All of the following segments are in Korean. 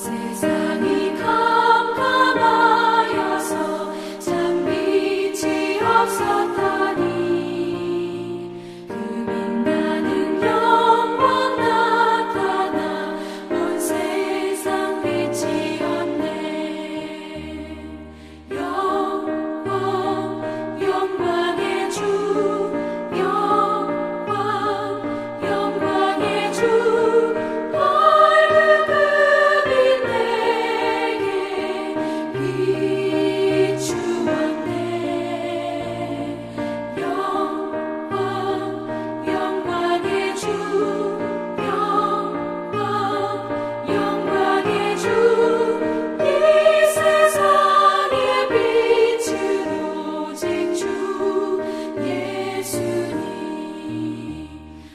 세상이 캄캄하여서 참 빛이 없었다니 그 빛나는 영광 나타나 온 세상 비치었네. 영광의 주 영광의 주 밝은 빛 내게 비추었네. 영광의 주 영광의 주 이 세상의 빛은 오직 주 예수님.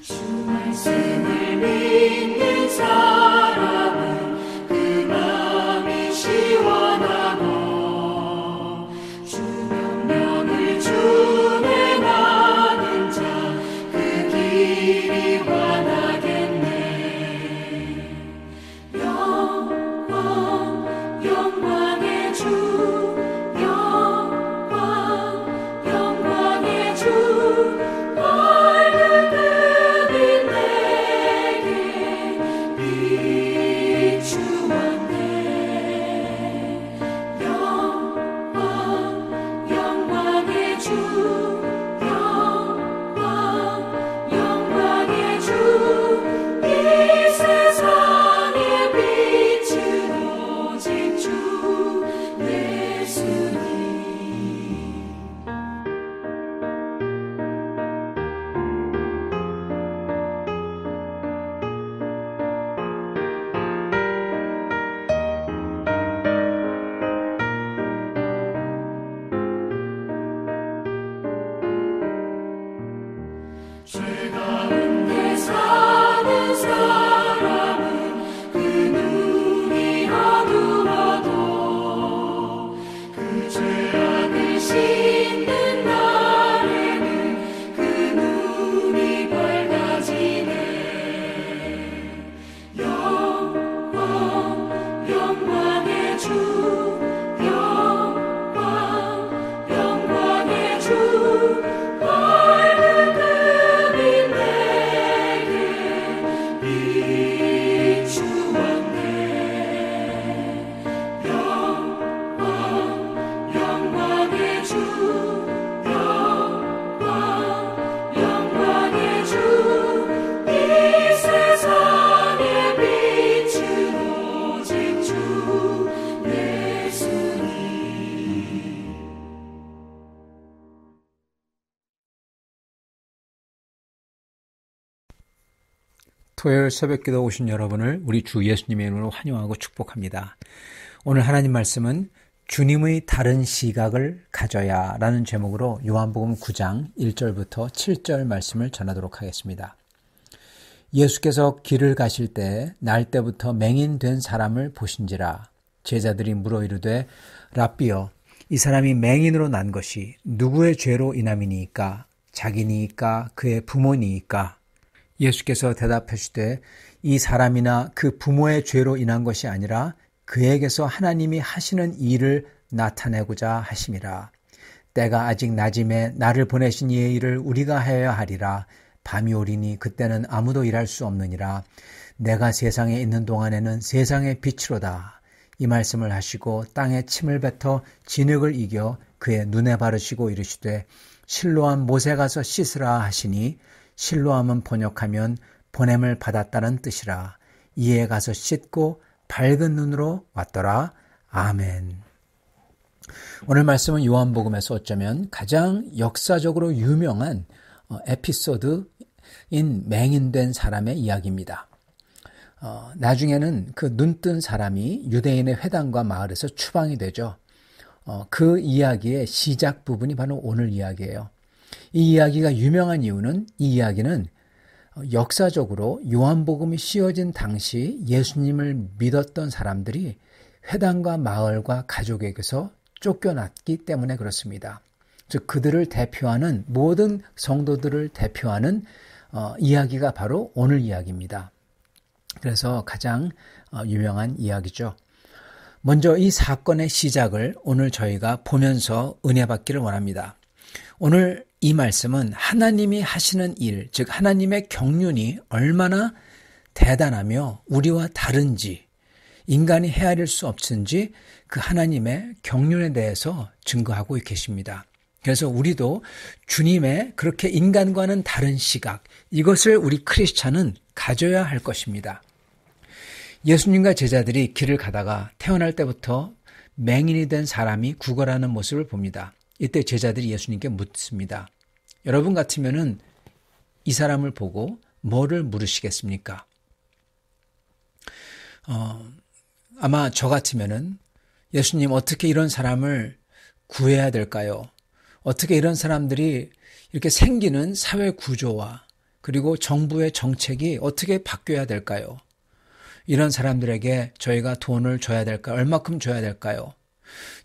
주 말씀을 믿는 사람은 그 마음이 시원하고 주 명령을 준행하는 자 그 길이 환하겠네. 영광의 주 영광의 주 밝은 그 빛 내게 비추었네. 영광의 주 영광의 주 이 세상의 빛은 오직 주 예수님. 죄 가운데 사는 사람은 그 눈이 어두워도 그 죄악을 씻는 날에는 그 눈이 밝아지네. 영광의 주 영광의 주 밝은 그 빛 내게 비추었네. 영광의 주 영광의 주 이 세상의 빛은 오직 주 예수님. 토요일 새벽기도 오신 여러분을 우리 주 예수님의 이름으로 환영하고 축복합니다. 오늘 하나님 말씀은 주님의 다른 시각을 가져야 라는 제목으로 요한복음 9장 1절부터 7절 말씀을 전하도록 하겠습니다. 예수께서 길을 가실 때 날 때부터 맹인된 사람을 보신지라. 제자들이 물어 이르되 랍비여 이 사람이 맹인으로 난 것이 누구의 죄로 인함이니이까? 자기니이까 그의 부모니이까? 예수께서 대답하시되 이 사람이나 그 부모의 죄로 인한 것이 아니라 그에게서 하나님이 하시는 일을 나타내고자 하심이라. 때가 아직 낮임에 나를 보내신 이의 일을 우리가 하여야 하리라. 밤이 오리니 그때는 아무도 일할 수 없느니라. 내가 세상에 있는 동안에는 세상의 빛이로다. 이 말씀을 하시고 땅에 침을 뱉어 진흙을 이겨 그의 눈에 바르시고 이르시되 실로암 못에 가서 씻으라 하시니 실로암은 번역하면 보냄을 받았다는 뜻이라. 이에 가서 씻고 밝은 눈으로 왔더라. 아멘. 오늘 말씀은 요한복음에서 어쩌면 가장 역사적으로 유명한 에피소드인 맹인된 사람의 이야기입니다. 나중에는 그 눈뜬 사람이 유대인의 회당과 마을에서 추방이 되죠. 그 이야기의 시작 부분이 바로 오늘 이야기예요. 이 이야기가 유명한 이유는 이 이야기는 역사적으로 요한복음이 씌워진 당시 예수님을 믿었던 사람들이 회당과 마을과 가족에게서 쫓겨났기 때문에 그렇습니다. 즉 그들을 대표하는 모든 성도들을 대표하는 이야기가 바로 오늘 이야기입니다. 그래서 가장 유명한 이야기죠. 먼저 이 사건의 시작을 오늘 저희가 보면서 은혜 받기를 원합니다. 오늘 이 말씀은 하나님이 하시는 일, 즉 하나님의 경륜이 얼마나 대단하며 우리와 다른지, 인간이 헤아릴 수 없은지 그 하나님의 경륜에 대해서 증거하고 계십니다. 그래서 우리도 주님의 그렇게 인간과는 다른 시각, 이것을 우리 크리스찬은 가져야 할 것입니다. 예수님과 제자들이 길을 가다가 태어날 때부터 맹인이 된 사람이 구걸하는 모습을 봅니다. 이때 제자들이 예수님께 묻습니다. 여러분 같으면은 이 사람을 보고 뭐를 물으시겠습니까? 아마 저 같으면은 예수님 어떻게 이런 사람을 구해야 될까요? 어떻게 이런 사람들이 이렇게 생기는 사회 구조와 그리고 정부의 정책이 어떻게 바뀌어야 될까요? 이런 사람들에게 저희가 돈을 줘야 될까요? 얼마큼 줘야 될까요?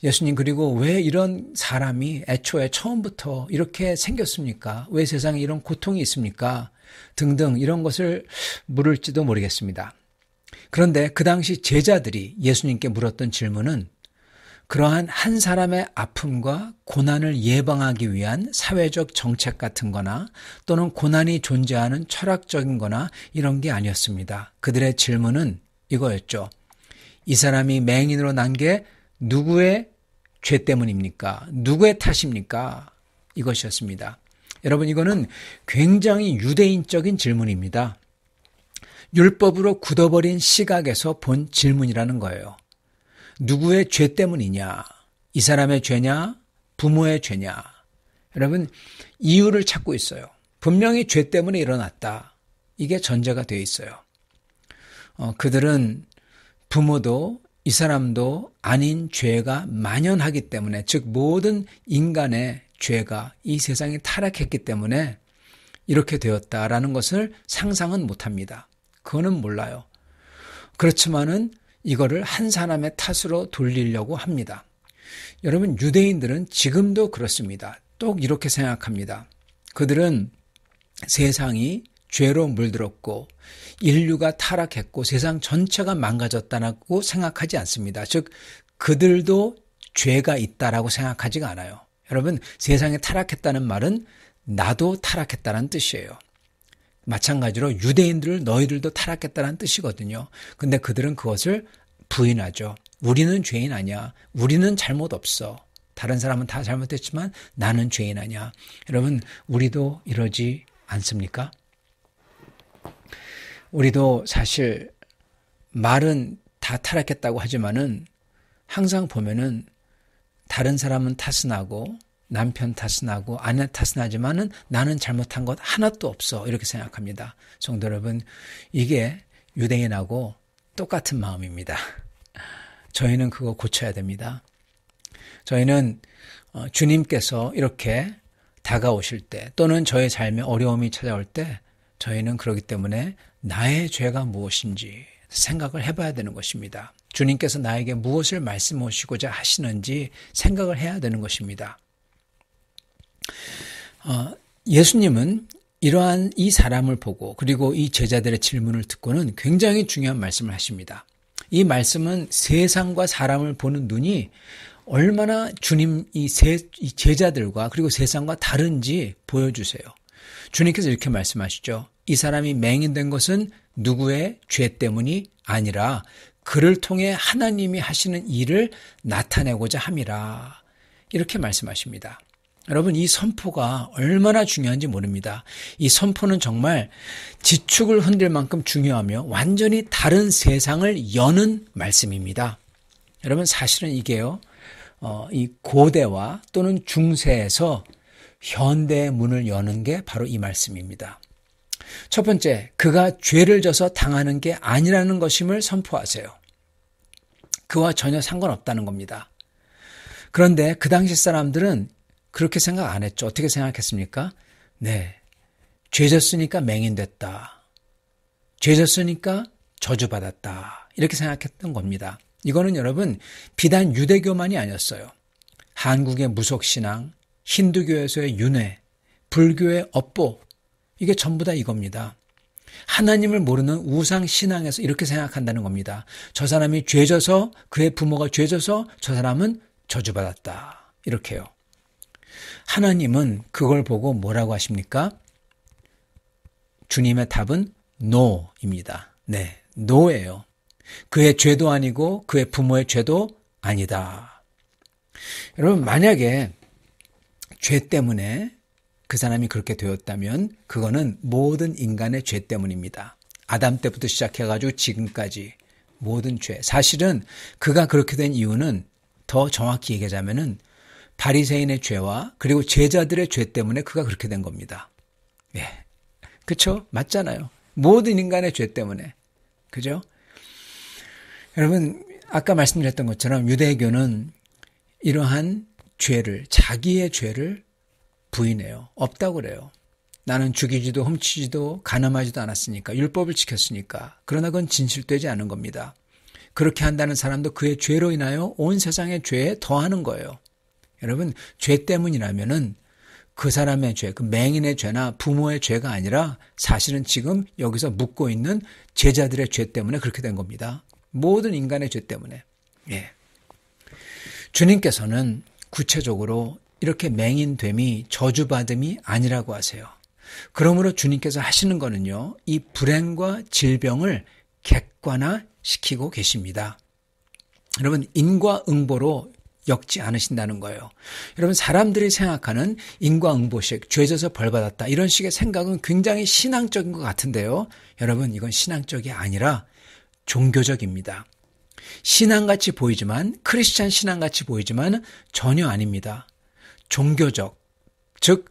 예수님, 그리고 왜 이런 사람이 애초에 처음부터 이렇게 생겼습니까? 왜 세상에 이런 고통이 있습니까? 등등 이런 것을 물을지도 모르겠습니다. 그런데 그 당시 제자들이 예수님께 물었던 질문은 그러한 한 사람의 아픔과 고난을 예방하기 위한 사회적 정책 같은 거나 또는 고난이 존재하는 철학적인 거나 이런 게 아니었습니다. 그들의 질문은 이거였죠. 이 사람이 맹인으로 난 게 누구의 죄 때문입니까? 누구의 탓입니까? 이것이었습니다. 여러분, 이거는 굉장히 유대인적인 질문입니다. 율법으로 굳어버린 시각에서 본 질문이라는 거예요. 누구의 죄 때문이냐? 이 사람의 죄냐? 부모의 죄냐? 여러분, 이유를 찾고 있어요. 분명히 죄 때문에 일어났다. 이게 전제가 되어 있어요. 그들은 부모도 이 사람도 아닌 죄가 만연하기 때문에, 즉 모든 인간의 죄가 이 세상에 타락했기 때문에 이렇게 되었다라는 것을 상상은 못합니다. 그거는 몰라요. 그렇지만은 이거를 한 사람의 탓으로 돌리려고 합니다. 여러분, 유대인들은 지금도 그렇습니다. 또 이렇게 생각합니다. 그들은 세상이 죄로 물들었고 인류가 타락했고 세상 전체가 망가졌다고 생각하지 않습니다. 즉 그들도 죄가 있다라고 생각하지가 않아요. 여러분, 세상에 타락했다는 말은 나도 타락했다는 뜻이에요. 마찬가지로 유대인들을 너희들도 타락했다는 뜻이거든요. 근데 그들은 그것을 부인하죠. 우리는 죄인 아니야. 우리는 잘못 없어. 다른 사람은 다 잘못했지만 나는 죄인 아니야. 여러분, 우리도 이러지 않습니까? 우리도 사실 말은 다 타락했다고 하지만은 항상 보면은 다른 사람은 탓은 하고 남편 탓은 하고 아내 탓은 하지만은 나는 잘못한 것 하나도 없어, 이렇게 생각합니다. 성도 여러분, 이게 유대인하고 똑같은 마음입니다. 저희는 그거 고쳐야 됩니다. 저희는 주님께서 이렇게 다가오실 때 또는 저의 삶에 어려움이 찾아올 때 저희는 그렇기 때문에 나의 죄가 무엇인지 생각을 해봐야 되는 것입니다. 주님께서 나에게 무엇을 말씀하시고자 하시는지 생각을 해야 되는 것입니다. 예수님은 이러한 이 사람을 보고 그리고 이 제자들의 질문을 듣고는 굉장히 중요한 말씀을 하십니다. 이 말씀은 세상과 사람을 보는 눈이 얼마나 주님 이 제자들과 그리고 세상과 다른지 보여주세요. 주님께서 이렇게 말씀하시죠. 이 사람이 맹인된 것은 누구의 죄 때문이 아니라 그를 통해 하나님이 하시는 일을 나타내고자 함이라. 이렇게 말씀하십니다. 여러분, 이 선포가 얼마나 중요한지 모릅니다. 이 선포는 정말 지축을 흔들 만큼 중요하며 완전히 다른 세상을 여는 말씀입니다. 여러분, 사실은 이게요, 이 고대와 또는 중세에서 현대의 문을 여는 게 바로 이 말씀입니다. 첫 번째, 그가 죄를 져서 당하는 게 아니라는 것임을 선포하세요. 그와 전혀 상관없다는 겁니다. 그런데 그 당시 사람들은 그렇게 생각 안 했죠. 어떻게 생각했습니까? 네, 죄 졌으니까 맹인됐다. 죄 졌으니까 저주받았다. 이렇게 생각했던 겁니다. 이거는 여러분 비단 유대교만이 아니었어요. 한국의 무속신앙, 힌두교에서의 윤회, 불교의 업보, 이게 전부 다 이겁니다. 하나님을 모르는 우상 신앙에서 이렇게 생각한다는 겁니다. 저 사람이 죄져서 그의 부모가 죄져서 저 사람은 저주받았다. 이렇게요. 하나님은 그걸 보고 뭐라고 하십니까? 주님의 답은 no입니다. 네, no예요. 그의 죄도 아니고 그의 부모의 죄도 아니다. 여러분, 만약에 죄 때문에 그 사람이 그렇게 되었다면 그거는 모든 인간의 죄 때문입니다. 아담 때부터 시작해가지고 지금까지 모든 죄. 사실은 그가 그렇게 된 이유는 더 정확히 얘기하자면은 바리새인의 죄와 그리고 제자들의 죄 때문에 그가 그렇게 된 겁니다. 예, 그렇죠? 맞잖아요. 모든 인간의 죄 때문에. 그죠? 여러분, 아까 말씀드렸던 것처럼 유대교는 이러한 죄를, 자기의 죄를 부인해요. 없다고 그래요. 나는 죽이지도 훔치지도 가늠하지도 않았으니까, 율법을 지켰으니까. 그러나 그건 진실되지 않은 겁니다. 그렇게 한다는 사람도 그의 죄로 인하여 온 세상의 죄에 더하는 거예요. 여러분, 죄 때문이라면은 그 사람의 죄, 그 맹인의 죄나 부모의 죄가 아니라 사실은 지금 여기서 묻고 있는 제자들의 죄 때문에 그렇게 된 겁니다. 모든 인간의 죄 때문에. 예. 주님께서는 구체적으로 이렇게 맹인됨이 저주받음이 아니라고 하세요. 그러므로 주님께서 하시는 거는요, 이 불행과 질병을 객관화시키고 계십니다. 여러분, 인과응보로 엮지 않으신다는 거예요. 여러분, 사람들이 생각하는 인과응보식, 죄져서 벌받았다, 이런 식의 생각은 굉장히 신앙적인 것 같은데요. 여러분, 이건 신앙적이 아니라 종교적입니다. 신앙같이 보이지만, 크리스찬 신앙같이 보이지만 전혀 아닙니다. 종교적, 즉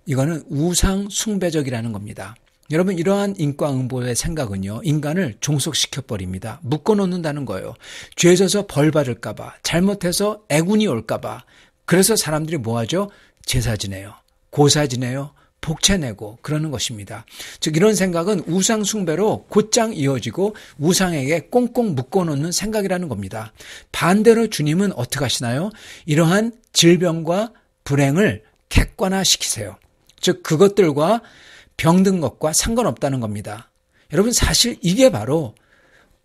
이거는 우상 숭배적이라는 겁니다. 여러분, 이러한 인과응보의 생각은요, 인간을 종속시켜버립니다. 묶어놓는다는 거예요. 죄져서 벌 받을까 봐, 잘못해서 애군이 올까 봐. 그래서 사람들이 뭐하죠? 제사 지내요, 고사 지내요, 복채 내고 그러는 것입니다. 즉 이런 생각은 우상 숭배로 곧장 이어지고 우상에게 꽁꽁 묶어놓는 생각이라는 겁니다. 반대로 주님은 어떻게 하시나요? 이러한 질병과 불행을 객관화시키세요. 즉 그것들과 병든 것과 상관없다는 겁니다. 여러분, 사실 이게 바로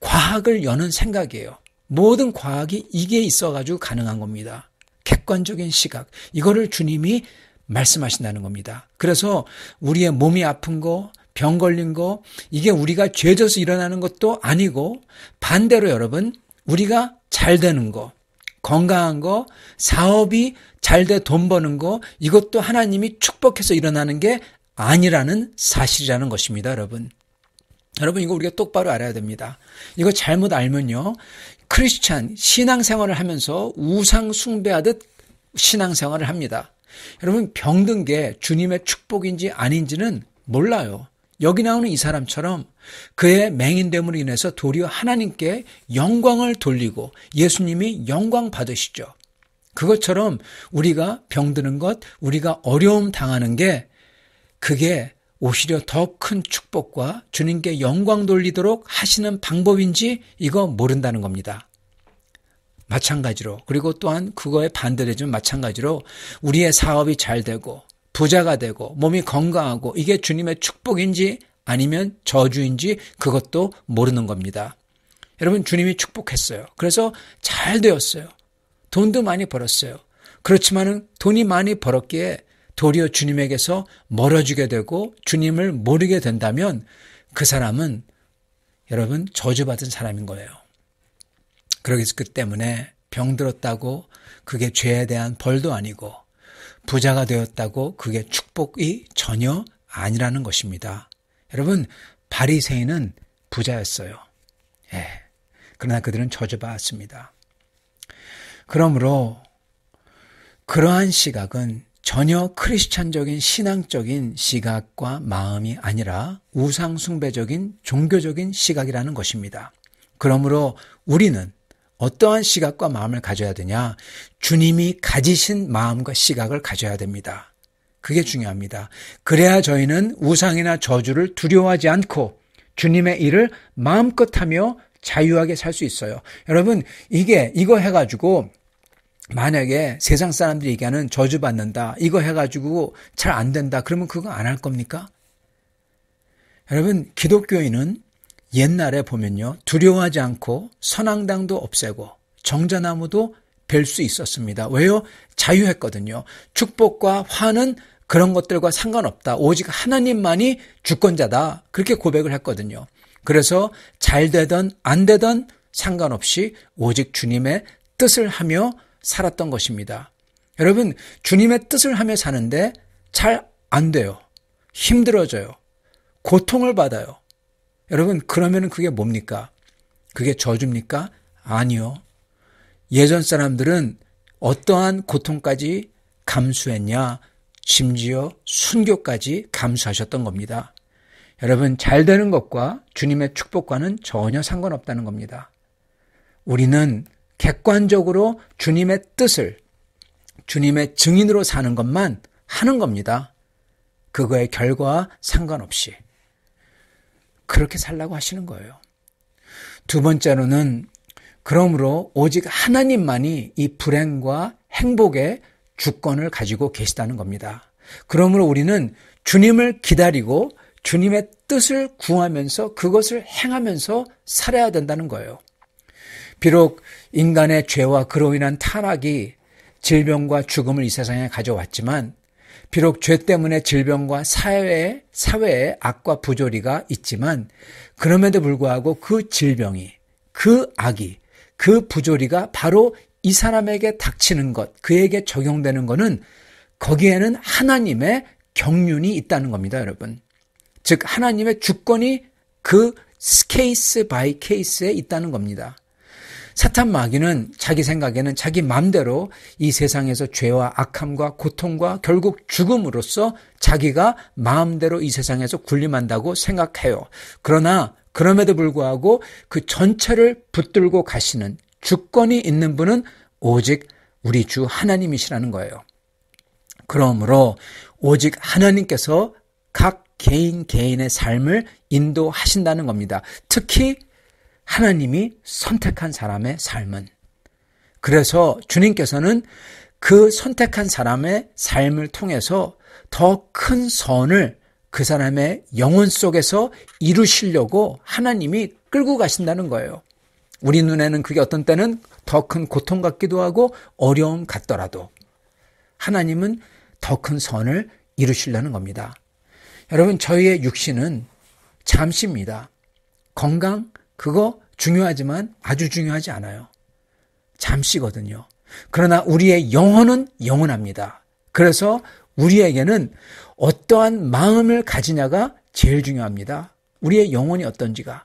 과학을 여는 생각이에요. 모든 과학이 이게 있어가지고 가능한 겁니다. 객관적인 시각, 이거를 주님이 말씀하신다는 겁니다. 그래서 우리의 몸이 아픈 거, 병 걸린 거, 이게 우리가 죄져서 일어나는 것도 아니고, 반대로 여러분, 우리가 잘 되는 거, 건강한 거, 사업이 잘 돼 돈 버는 거, 이것도 하나님이 축복해서 일어나는 게 아니라는 사실이라는 것입니다, 여러분. 여러분, 이거 우리가 똑바로 알아야 됩니다. 이거 잘못 알면요, 크리스찬 신앙생활을 하면서 우상 숭배하듯 신앙생활을 합니다. 여러분, 병든 게 주님의 축복인지 아닌지는 몰라요. 여기 나오는 이 사람처럼 그의 맹인됨으로 인해서 도리어 하나님께 영광을 돌리고 예수님이 영광 받으시죠. 그것처럼 우리가 병드는 것, 우리가 어려움 당하는 게 그게 오히려 더 큰 축복과 주님께 영광 돌리도록 하시는 방법인지 이거 모른다는 겁니다. 마찬가지로, 그리고 또한 그거에 반대되지만 마찬가지로 우리의 사업이 잘 되고 부자가 되고 몸이 건강하고 이게 주님의 축복인지 아니면 저주인지 그것도 모르는 겁니다. 여러분, 주님이 축복했어요. 그래서 잘 되었어요. 돈도 많이 벌었어요. 그렇지만은 돈이 많이 벌었기에 도리어 주님에게서 멀어지게 되고 주님을 모르게 된다면 그 사람은 여러분 저주받은 사람인 거예요. 그러기 때문에 병들었다고 그게 죄에 대한 벌도 아니고 부자가 되었다고 그게 축복이 전혀 아니라는 것입니다. 여러분, 바리새인은 부자였어요. 예. 그러나 그들은 저주받았습니다. 그러므로 그러한 시각은 전혀 크리스찬적인 신앙적인 시각과 마음이 아니라 우상숭배적인 종교적인 시각이라는 것입니다. 그러므로 우리는 어떠한 시각과 마음을 가져야 되냐? 주님이 가지신 마음과 시각을 가져야 됩니다. 그게 중요합니다. 그래야 저희는 우상이나 저주를 두려워하지 않고 주님의 일을 마음껏 하며 자유하게 살 수 있어요. 여러분, 이거 해가지고 만약에 세상 사람들이 얘기하는 저주받는다, 이거 해가지고 잘 안 된다, 그러면 그거 안 할 겁니까? 여러분, 기독교인은 옛날에 보면요, 두려워하지 않고 선앙당도 없애고 정자나무도 벨 수 있었습니다. 왜요? 자유했거든요. 축복과 화는 그런 것들과 상관없다. 오직 하나님만이 주권자다. 그렇게 고백을 했거든요. 그래서 잘 되든 안 되든 상관없이 오직 주님의 뜻을 하며 살았던 것입니다. 여러분, 주님의 뜻을 하며 사는데 잘 안 돼요. 힘들어져요. 고통을 받아요. 여러분, 그러면 그게 뭡니까? 그게 저주입니까? 아니요. 예전 사람들은 어떠한 고통까지 감수했냐? 심지어 순교까지 감수하셨던 겁니다. 여러분, 잘 되는 것과 주님의 축복과는 전혀 상관없다는 겁니다. 우리는 객관적으로 주님의 뜻을 주님의 증인으로 사는 것만 하는 겁니다. 그거의 결과와 상관없이. 그렇게 살라고 하시는 거예요. 두 번째로는 그러므로 오직 하나님만이 이 불행과 행복의 주권을 가지고 계시다는 겁니다. 그러므로 우리는 주님을 기다리고 주님의 뜻을 구하면서 그것을 행하면서 살아야 된다는 거예요. 비록 인간의 죄와 그로 인한 타락이 질병과 죽음을 이 세상에 가져왔지만, 비록 죄 때문에 질병과 사회에 악과 부조리가 있지만, 그럼에도 불구하고 그 질병이, 그 악이, 그 부조리가 바로 이 사람에게 닥치는 것, 그에게 적용되는 것은 거기에는 하나님의 경륜이 있다는 겁니다, 여러분. 즉 하나님의 주권이 그 케이스 바이 케이스에 있다는 겁니다. 사탄 마귀는 자기 생각에는 자기 마음대로 이 세상에서 죄와 악함과 고통과 결국 죽음으로써 자기가 마음대로 이 세상에서 군림한다고 생각해요. 그러나 그럼에도 불구하고 그 전체를 붙들고 가시는 주권이 있는 분은 오직 우리 주 하나님이시라는 거예요. 그러므로 오직 하나님께서 각 개인의 삶을 인도하신다는 겁니다. 특히 하나님이 선택한 사람의 삶은. 그래서 주님께서는 그 선택한 사람의 삶을 통해서 더 큰 선을 그 사람의 영혼 속에서 이루시려고 하나님이 끌고 가신다는 거예요. 우리 눈에는 그게 어떤 때는 더 큰 고통 같기도 하고 어려움 같더라도 하나님은 더 큰 선을 이루시려는 겁니다. 여러분, 저희의 육신은 잠시입니다. 건강, 그거 중요하지만 아주 중요하지 않아요. 잠시거든요. 그러나 우리의 영혼은 영원합니다. 그래서 우리에게는 어떠한 마음을 가지냐가 제일 중요합니다. 우리의 영혼이 어떤지가.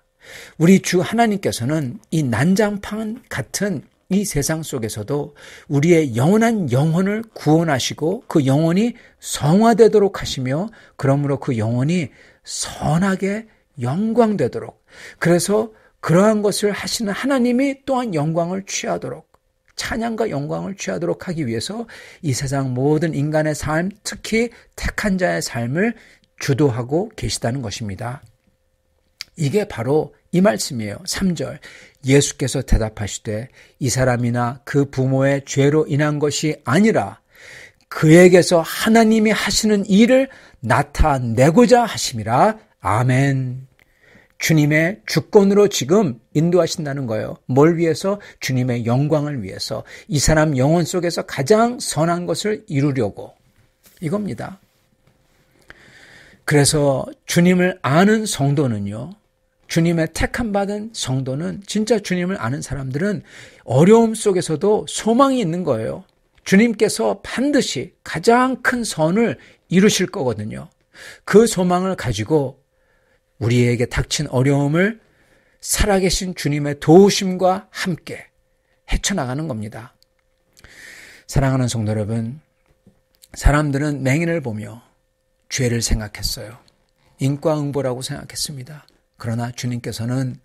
우리 주 하나님께서는 이 난장판 같은 이 세상 속에서도 우리의 영원한 영혼을 구원하시고 그 영혼이 성화되도록 하시며, 그러므로 그 영혼이 선하게 영광되도록, 그래서 그러한 것을 하시는 하나님이 또한 영광을 취하도록, 찬양과 영광을 취하도록 하기 위해서 이 세상 모든 인간의 삶, 특히 택한 자의 삶을 주도하고 계시다는 것입니다. 이게 바로 이 말씀이에요. 3절. 예수께서 대답하시되 이 사람이나 그 부모의 죄로 인한 것이 아니라 그에게서 하나님이 하시는 일을 나타내고자 하심이라. 아멘. 주님의 주권으로 지금 인도하신다는 거예요. 뭘 위해서? 주님의 영광을 위해서. 이 사람 영혼 속에서 가장 선한 것을 이루려고. 이겁니다. 그래서 주님을 아는 성도는요, 주님의 택함 받은 성도는, 진짜 주님을 아는 사람들은 어려움 속에서도 소망이 있는 거예요. 주님께서 반드시 가장 큰 선을 이루실 거거든요. 그 소망을 가지고 우리에게 닥친 어려움을 살아계신 주님의 도우심과 함께 헤쳐나가는 겁니다. 사랑하는 성도 여러분, 사람들은 맹인을 보며 죄를 생각했어요. 인과응보라고 생각했습니다. 그러나 주님께서는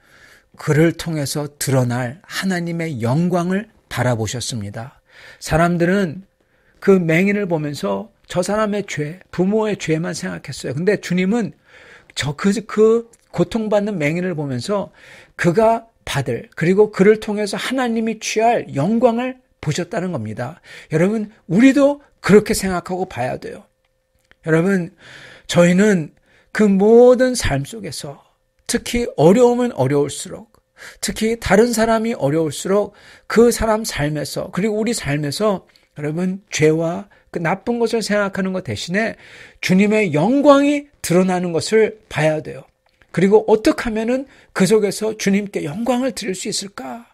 그를 통해서 드러날 하나님의 영광을 바라보셨습니다. 사람들은 그 맹인을 보면서 저 사람의 죄, 부모의 죄만 생각했어요. 근데 주님은 그 고통받는 맹인을 보면서 그가 받을, 그리고 그를 통해서 하나님이 취할 영광을 보셨다는 겁니다. 여러분, 우리도 그렇게 생각하고 봐야 돼요. 여러분, 저희는 그 모든 삶 속에서 특히 어려우면 어려울수록, 특히 다른 사람이 어려울수록 그 사람 삶에서, 그리고 우리 삶에서 여러분 죄와 그 나쁜 것을 생각하는 것 대신에 주님의 영광이 드러나는 것을 봐야 돼요. 그리고 어떻게 하면은 그 속에서 주님께 영광을 드릴 수 있을까?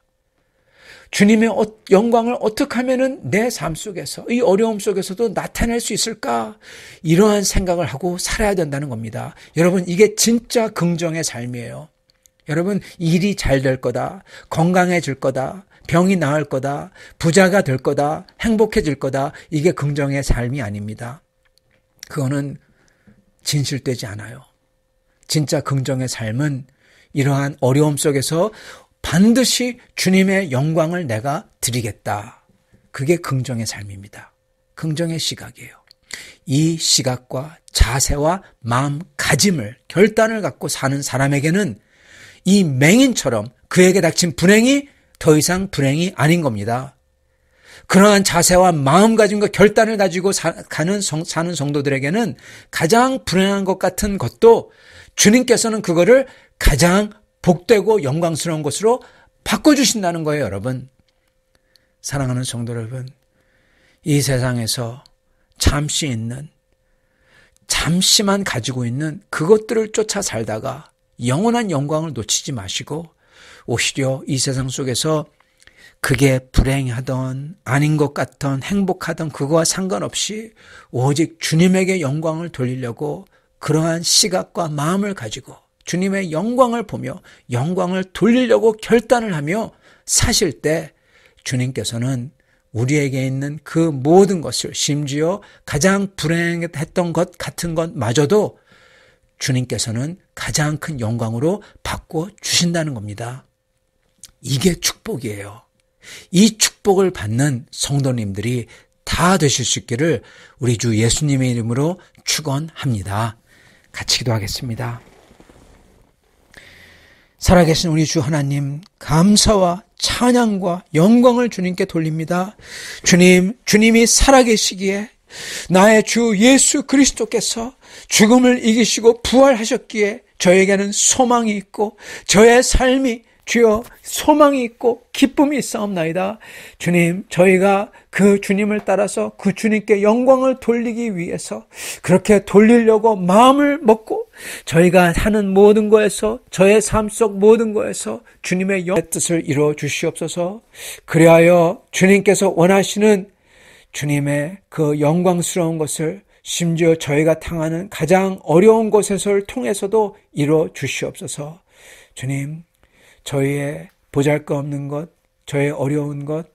주님의 영광을 어떻게 하면은 내 삶 속에서, 이 어려움 속에서도 나타낼 수 있을까? 이러한 생각을 하고 살아야 된다는 겁니다. 여러분, 이게 진짜 긍정의 삶이에요. 여러분, 일이 잘 될 거다, 건강해질 거다, 병이 나을 거다, 부자가 될 거다, 행복해질 거다, 이게 긍정의 삶이 아닙니다. 그거는 진실되지 않아요. 진짜 긍정의 삶은 이러한 어려움 속에서 반드시 주님의 영광을 내가 드리겠다. 그게 긍정의 삶입니다. 긍정의 시각이에요. 이 시각과 자세와 마음가짐을, 결단을 갖고 사는 사람에게는 이 맹인처럼 그에게 닥친 불행이 더 이상 불행이 아닌 겁니다. 그러한 자세와 마음가짐과 결단을 가지고 사는 성도들에게는 가장 불행한 것 같은 것도 주님께서는 그거를 가장 복되고 영광스러운 것으로 바꿔주신다는 거예요, 여러분. 사랑하는 성도 여러분, 이 세상에서 잠시만 가지고 있는 그것들을 쫓아 살다가 영원한 영광을 놓치지 마시고, 오히려 이 세상 속에서 그게 불행하던 아닌 것 같던 행복하던 그거와 상관없이 오직 주님에게 영광을 돌리려고 그러한 시각과 마음을 가지고 주님의 영광을 보며 영광을 돌리려고 결단을 하며 사실 때 주님께서는 우리에게 있는 그 모든 것을, 심지어 가장 불행했던 것 같은 것마저도 주님께서는 가장 큰 영광으로 바꿔주신다는 겁니다. 이게 축복이에요. 이 축복을 받는 성도님들이 다 되실 수 있기를 우리 주 예수님의 이름으로 축원합니다. 같이 기도하겠습니다. 살아계신 우리 주 하나님, 감사와 찬양과 영광을 주님께 돌립니다. 주님이 살아계시기에 나의 주 예수 그리스도께서 죽음을 이기시고 부활하셨기에 저에게는 소망이 있고 저의 삶이 주여 소망이 있고 기쁨이 있사옵나이다. 주님, 저희가 그 주님을 따라서 그 주님께 영광을 돌리기 위해서 그렇게 돌리려고 마음을 먹고 저희가 하는 모든 거에서, 저의 삶 속 모든 거에서 주님의 뜻을 이루어 주시옵소서. 그리하여 주님께서 원하시는 주님의 그 영광스러운 것을 심지어 저희가 당하는 가장 어려운 곳에서를 통해서도 이루어 주시옵소서. 주님, 저희의 보잘것없는 것, 저의 어려운 것,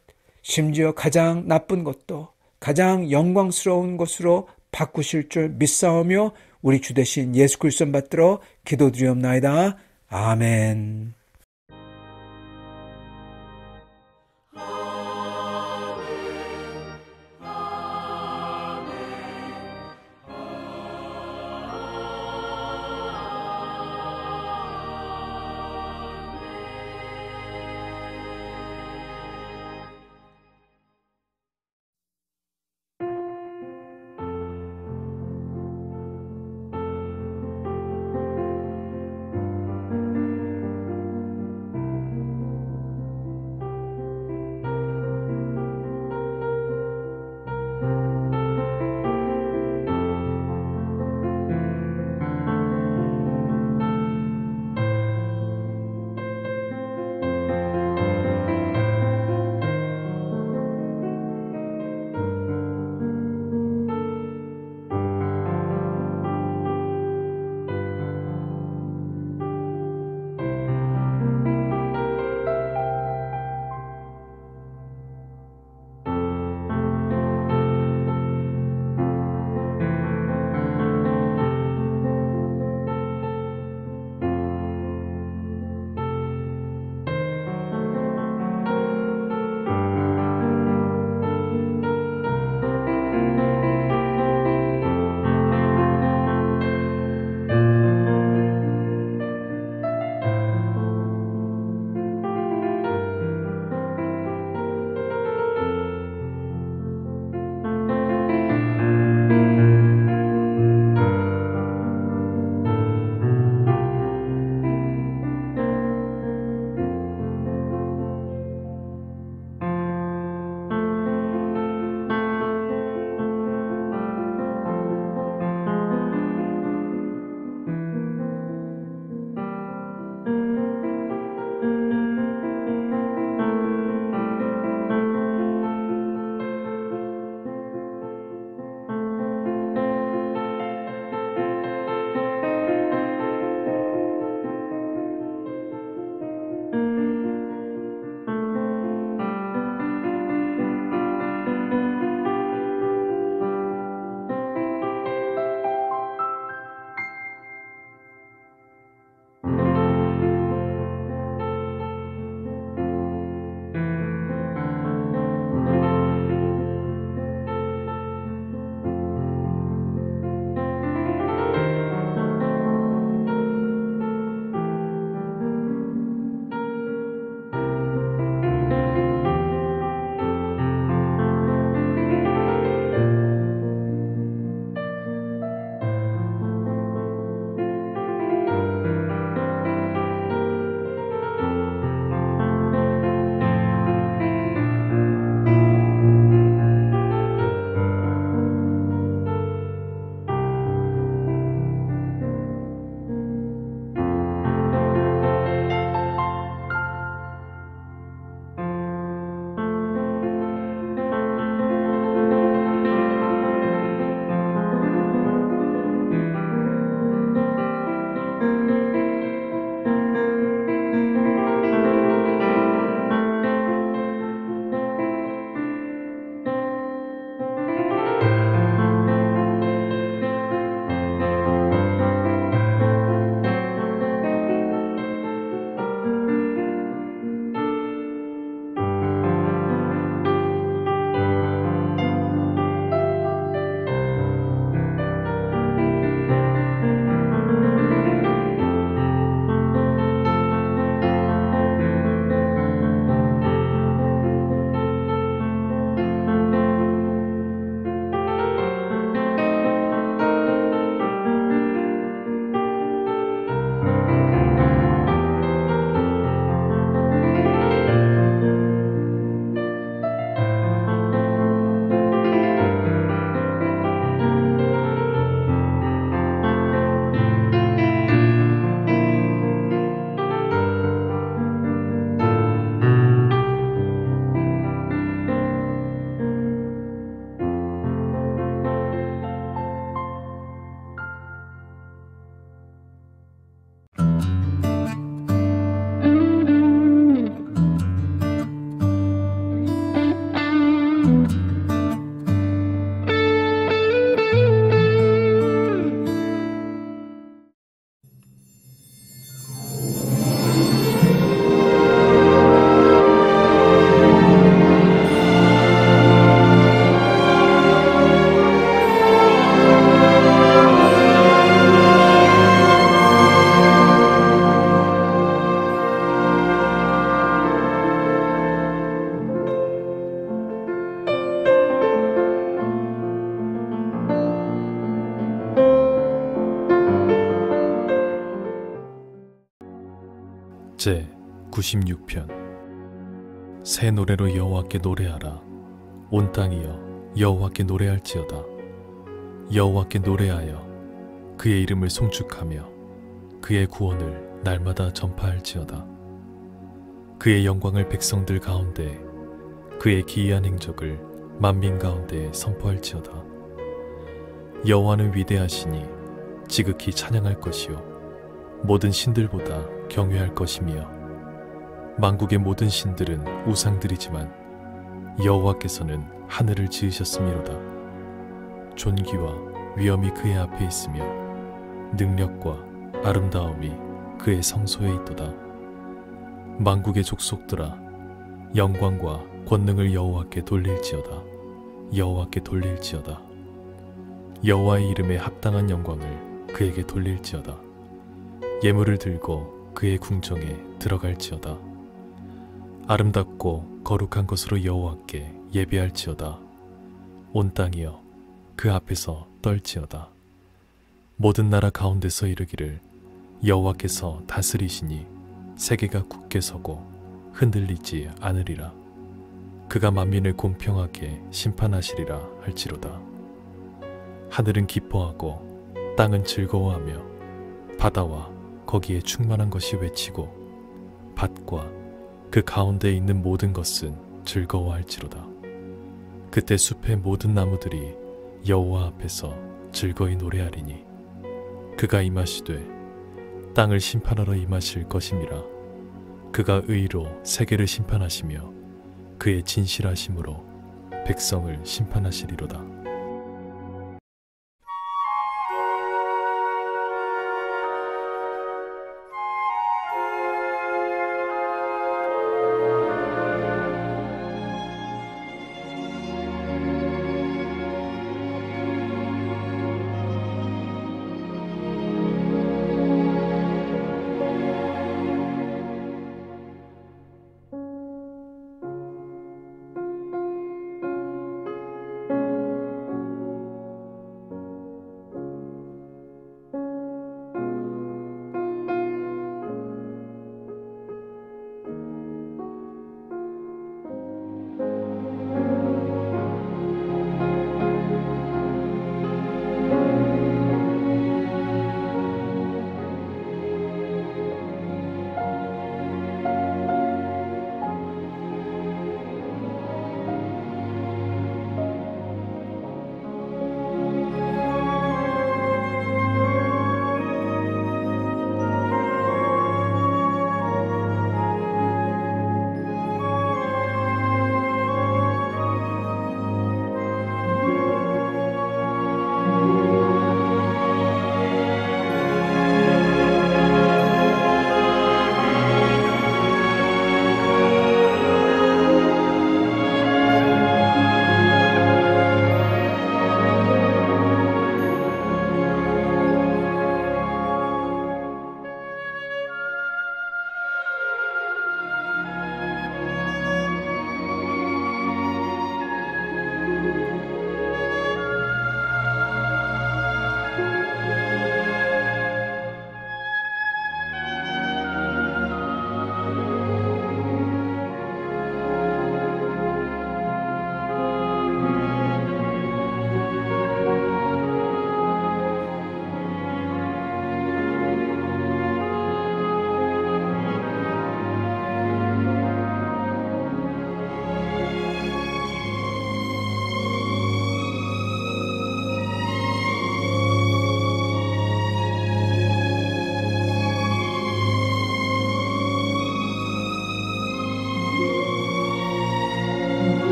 심지어 가장 나쁜 것도 가장 영광스러운 것으로 바꾸실 줄 믿사오며 우리 주 되신 예수 그리스도 받들어 기도드리옵나이다. 아멘. 제 96편. 새 노래로 여호와께 노래하라. 온 땅이여 여호와께 노래할지어다. 여호와께 노래하여 그의 이름을 송축하며 그의 구원을 날마다 전파할지어다. 그의 영광을 백성들 가운데, 그의 기이한 행적을 만민 가운데 선포할지어다. 여호와는 위대하시니 지극히 찬양할 것이요 모든 신들보다 경외할 것이며, 만국의 모든 신들은 우상들이지만 여호와께서는 하늘을 지으셨음이로다. 존귀와 위엄이 그의 앞에 있으며 능력과 아름다움이 그의 성소에 있도다. 만국의 족속들아, 영광과 권능을 여호와께 돌릴지어다. 여호와께 돌릴지어다. 여호와의 이름에 합당한 영광을 그에게 돌릴지어다. 예물을 들고 그의 궁정에 들어갈지어다. 아름답고 거룩한 것으로 여호와께 예배할지어다. 온 땅이여 그 앞에서 떨지어다. 모든 나라 가운데서 이르기를 여호와께서 다스리시니 세계가 굳게 서고 흔들리지 않으리라. 그가 만민을 공평하게 심판하시리라 할지로다. 하늘은 기뻐하고 땅은 즐거워하며 바다와 거기에 충만한 것이 외치고 밭과 그 가운데 있는 모든 것은 즐거워할지로다. 그때 숲의 모든 나무들이 여호와 앞에서 즐거이 노래하리니 그가 임하시되 땅을 심판하러 임하실 것임이라. 그가 의로 세계를 심판하시며 그의 진실하심으로 백성을 심판하시리로다.